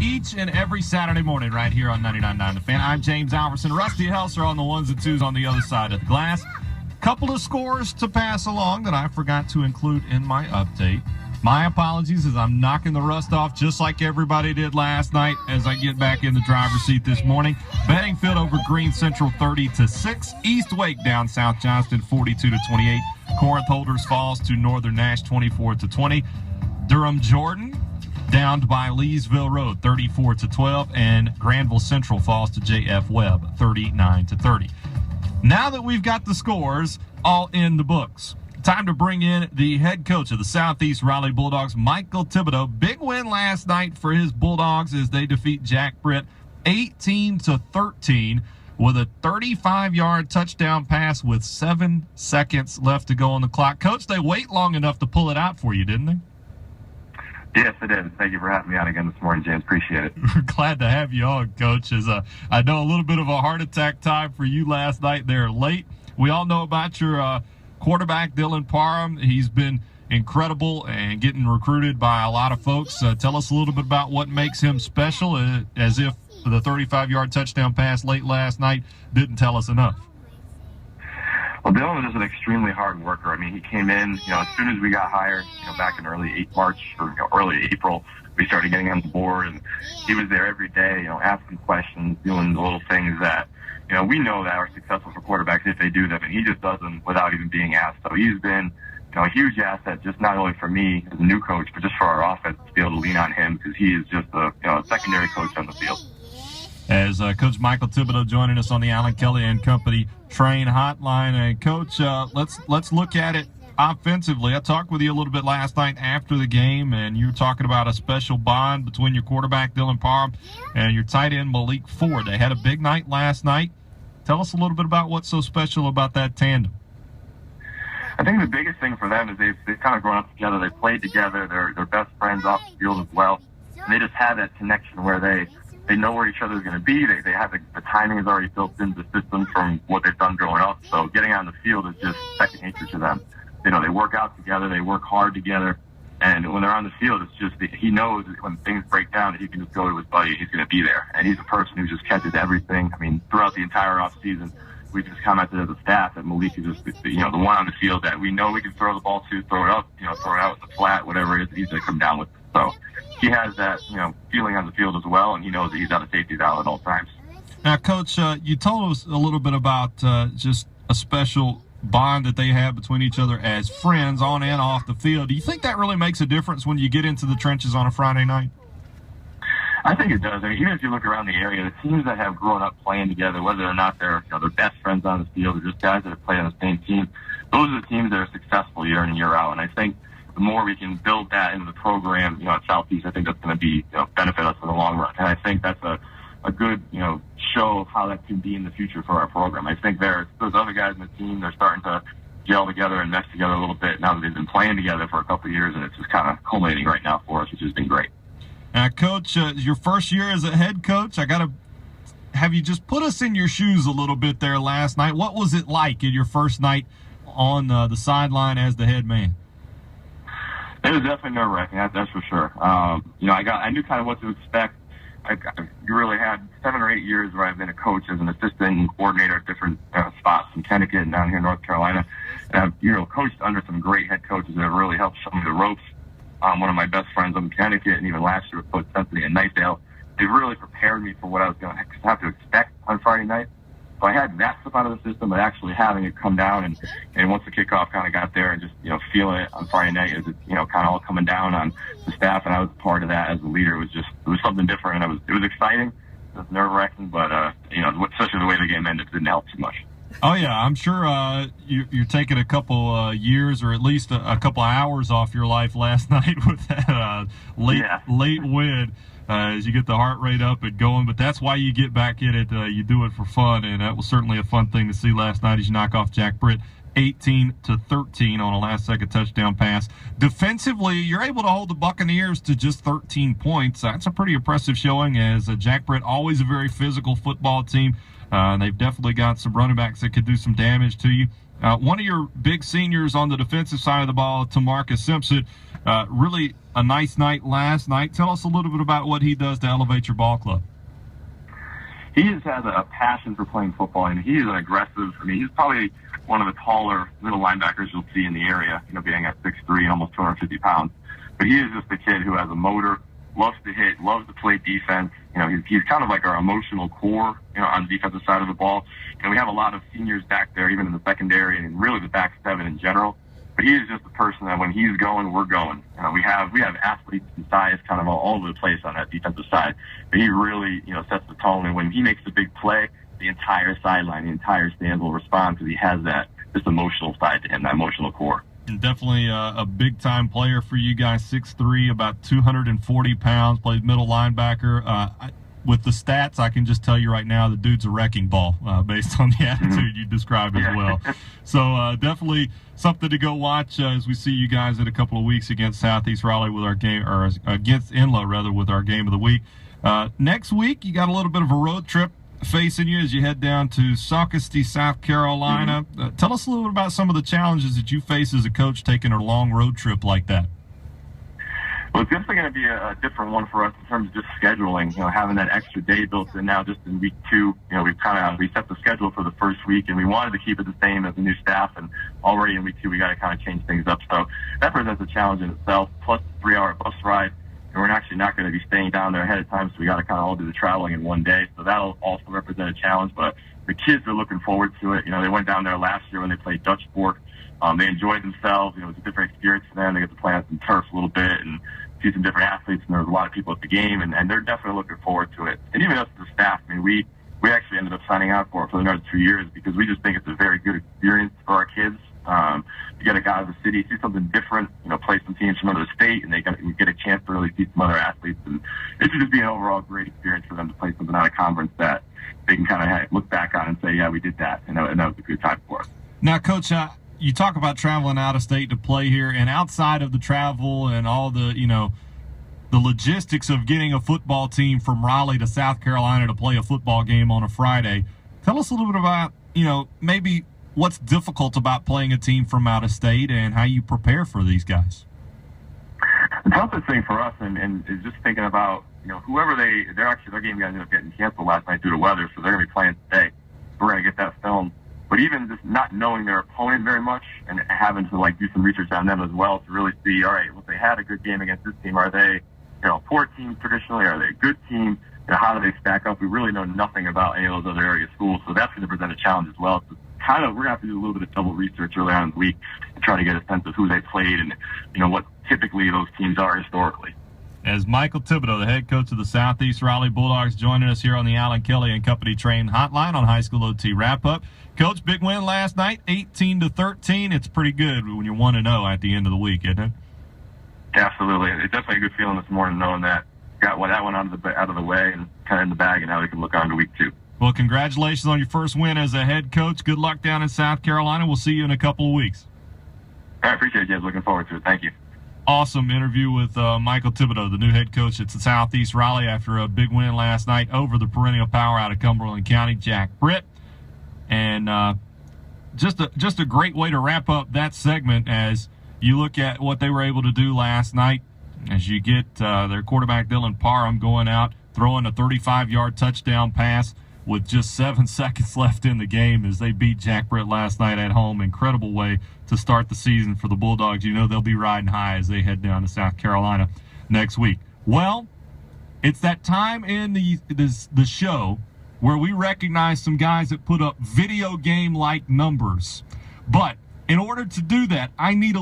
each and every Saturday morning right here on 99.9 The Fan. I'm James Alverson. Rusty Helser on the ones and twos on the other side of the glass. Couple of scores to pass along that I forgot to include in my update. My apologies as I'm knocking the rust off just like everybody did last night as I get back in the driver's seat this morning. Bedingfield over Green Central 30-6. East Wake down South Johnston 42-28. Corinth Holders falls to Northern Nash 24-20. Durham Jordan downed by Leesville Road 34-12. And Granville Central falls to JF Webb 39-30. Now that we've got the scores all in the books, time to bring in the head coach of the Southeast Raleigh Bulldogs, Michael Thibodeau. Big win last night for his Bulldogs as they defeat Jack Britt 18-13 with a 35-yard touchdown pass with 7 seconds left to go on the clock. Coach, they wait long enough to pull it out for you, didn't they? Yes, it is. Thank you for having me on again this morning, James. Appreciate it. We're glad to have you on, Coach. As I know a little bit of a heart attack time for you last night there late. We all know about your quarterback, Dylan Parham. He's been incredible and getting recruited by a lot of folks. Tell us a little bit about what makes him special, as if the 35-yard touchdown pass late last night didn't tell us enough. Well, Dylan was just an extremely hard worker. I mean, he came in, as soon as we got hired, back in early April, we started getting on the board, and he was there every day, asking questions, doing the little things that, we know that are successful for quarterbacks if they do them, and he just does them without even being asked. So he's been, a huge asset, just not only for me as a new coach, but just for our offense to be able to lean on him, because he is just a secondary coach on the field. As Coach Michael Thibodeau joining us on the Allen Kelly and Company Train Hotline. And Coach, let's look at it offensively. I talked with you a little bit last night after the game, and you were talking about a special bond between your quarterback Dylan Parham and your tight end Malik Ford. They had a big night last night. Tell us a little bit about what's so special about that tandem. I think the biggest thing for them is they've kind of grown up together. They played together. They're best friends off the field as well. And they just have that connection where they know where each other is going to be. They have the timing is already built into the system from what they've done growing up. So getting on the field is just second nature to them. They work out together. They work hard together. And when they're on the field, it's just he knows when things break down that he can just go to his buddy. He's going to be there. And he's a person who just catches everything. I mean, throughout the entire offseason, we just commented as a staff that Malik is just, the one on the field that we know we can throw the ball to, throw it up, throw it out in the flat, whatever it is, he's going to come down with it. So he has that, feeling on the field as well, and he knows that he's out of safety valve at all times. Now, Coach, you told us a little bit about just a special bond that they have between each other as friends on and off the field. Do you think that really makes a difference when you get into the trenches on a Friday night? I think it does. I mean, even if you look around the area, the teams that have grown up playing together, whether or not they're their best friends on the field or just guys that have played on the same team, those are the teams that are successful year in and year out. And I think the more we can build that into the program, at Southeast, I think that's going to be benefit us in the long run. And I think that's a good show of how that can be in the future for our program. I think those other guys in the team, they're starting to gel together and mesh together a little bit now that they've been playing together for a couple of years, and it's just kind of culminating right now for us, which has been great. Coach, your first year as a head coach, I got to have you just put us in your shoes a little bit there last night. What was it like in your first night on the sideline as the head man? It was definitely nerve-wracking, that's for sure. I knew kind of what to expect. I really had 7 or 8 years where I've been a coach as an assistant and coordinator at different spots in Connecticut and down here in North Carolina. And I've, coached under some great head coaches that have really helped show me the ropes. One of my best friends up in Connecticut, and even last year with Coach Sensei and Nightdale, they really prepared me for what I was going to have to expect on Friday night. So I had that stuff out of the system, but actually having it come down and once the kickoff kind of got there and just, feeling it on Friday night as it's, kind of all coming down on the staff, and I was part of that as a leader. It was something different, and it was exciting. It was nerve-wracking, but, especially the way the game ended, it didn't help too much. Oh, yeah, I'm sure you're taking a couple years or at least a couple hours off your life last night with that late win as you get the heart rate up and going. But that's why you get back in it. You do it for fun, and that was certainly a fun thing to see last night as you knock off Jack Britt 18-13 on a last-second touchdown pass. Defensively, you're able to hold the Buccaneers to just 13 points. That's a pretty impressive showing, as Jack Britt, always a very physical football team. They've definitely got some running backs that could do some damage to you. One of your big seniors on the defensive side of the ball, Tamarcus Simpson, really a nice night last night. Tell us a little bit about what he does to elevate your ball club. He just has a passion for playing football, and he is an aggressive. I mean, he's probably one of the taller middle linebackers you'll see in the area, being at 6'3", almost 250 pounds. But he is just a kid who has a motor, loves to hit, loves to play defense. He's kind of like our emotional core, on the defensive side of the ball. And we have a lot of seniors back there, even in the secondary and really the back seven in general. But he is just a person that when he's going, we're going. We have athletes and size kind of all over the place on that defensive side. But he really, sets the tone. And when he makes a big play, the entire sideline, the entire stand will respond because he has that this emotional side to him, that emotional core. And definitely a big-time player for you guys, 6'3", about 240 pounds, plays middle linebacker. With the stats, I can just tell you right now the dude's a wrecking ball based on the attitude you described as well. So definitely something to go watch as we see you guys in a couple of weeks against Southeast Raleigh with our game, or against Inla, rather, with our game of the week. Next week, you got a little bit of a road trip facing you as you head down to Socastee, South Carolina. Tell us a little bit about some of the challenges that you face as a coach taking a long road trip like that. Well, it's definitely going to be a different one for us in terms of just scheduling. Having that extra day built in now just in week 2. We set the schedule for the first week, and we wanted to keep it the same as the new staff. And already in week 2, we got to kind of change things up. So that presents a challenge in itself. Plus the 3-hour bus ride, and we're actually not going to be staying down there ahead of time. So we got to kind of all do the traveling in one day. So that'll also represent a challenge. But the kids are looking forward to it. They went down there last year when they played Dutch Fork. They enjoyed themselves. It was a different experience for them. They got to play on some turf a little bit and see some different athletes, and there was a lot of people at the game, and they're definitely looking forward to it. And even us as a staff, we actually ended up signing out for it for another 2 years because we just think it's a very good experience for our kids. To get a guy out of the city, see something different, play some teams from another state, and we get a chance to really see some other athletes. And it should just be an overall great experience for them to play something out of conference that they can kind of look back on and say, yeah, we did that, and that was a good time for us. Now, Coach, you talk about traveling out of state to play here, and outside of the travel and all the, the logistics of getting a football team from Raleigh to South Carolina to play a football game on a Friday, tell us a little bit about, maybe what's difficult about playing a team from out of state and how you prepare for these guys. The toughest thing for us and is just thinking about, whoever their game ended up getting canceled last night due to weather, so they're going to be playing today. We're going to get that filmed. But even just not knowing their opponent very much and having to do some research on them as well to really see, all right, well, if they had a good game against this team, are they, a poor team traditionally? Are they a good team? How do they stack up? We really know nothing about any of those other area schools, so that's going to present a challenge as well. So we're going to have to do a little bit of double research early on in the week and try to get a sense of who they played and, what typically those teams are historically. As Michael Thibodeau, the head coach of the Southeast Raleigh Bulldogs, joining us here on the Alan Kelly and Company Train Hotline on High School OT Wrap-Up. Coach, big win last night, 18-13. It's pretty good when you're 1-0 at the end of the week, isn't it? Absolutely. It's definitely a good feeling this morning knowing that got that one out of the way and kind of in the bag, and now we can look on to week 2. Well, congratulations on your first win as a head coach. Good luck down in South Carolina. We'll see you in a couple of weeks. I appreciate you guys. Looking forward to it. Thank you. Awesome interview with Michael Thibodeau, the new head coach at Southeast Raleigh after a big win last night over the perennial power out of Cumberland County, Jack Britt. And just a great way to wrap up that segment as you look at what they were able to do last night. As you get their quarterback, Dylan Parham, going out, throwing a 35-yard touchdown pass with just 7 seconds left in the game as they beat Jack Britt last night at home. Incredible way to start the season for the Bulldogs. They'll be riding high as they head down to South Carolina next week. Well, it's that time in the show where we recognize some guys that put up video game-like numbers. But in order to do that, I need a